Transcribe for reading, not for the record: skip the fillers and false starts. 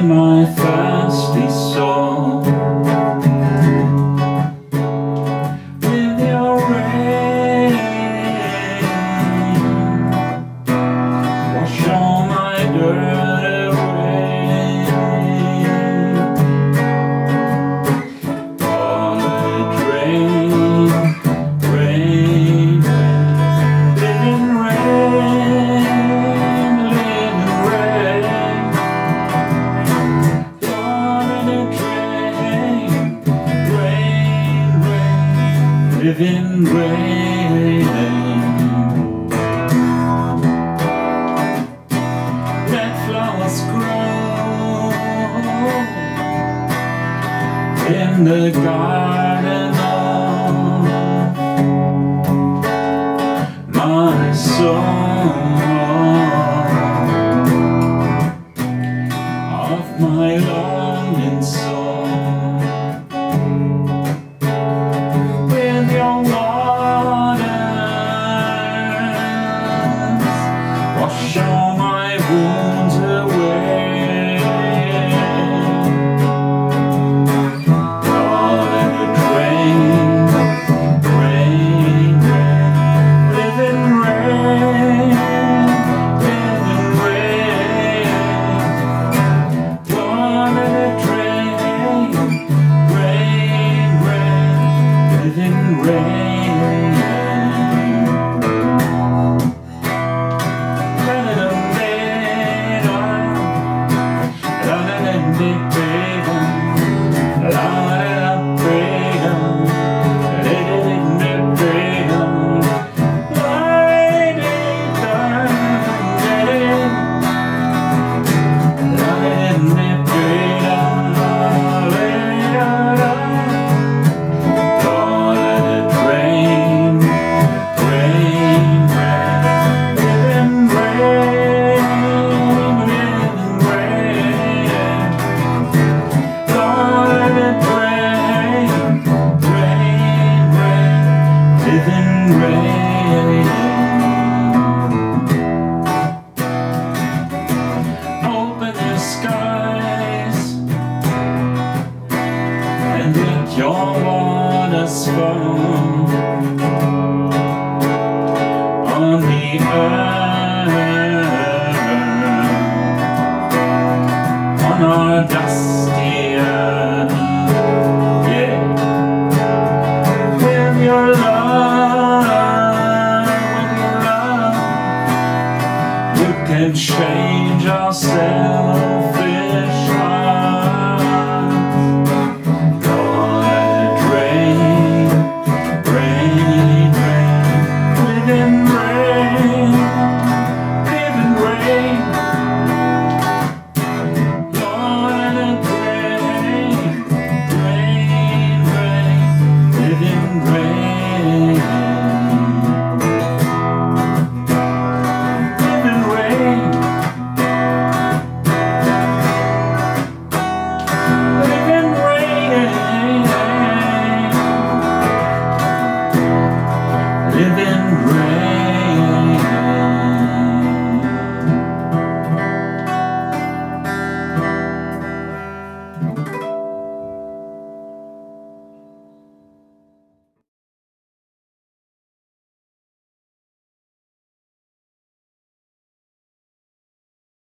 my thirsty soul with your rain. Wash all my dirt away. Water drain, rain, living rain, living rain. Water drain, rain, rain, living rain. Red flowers grow in the garden of my soul, of my longing soul. With your waters, wash all my wounds away. Water drain, rain, rain, living rain, living rain. Water drain, rain, rain, living rain. Open the skies and let your waters fall on the earth, on our dusty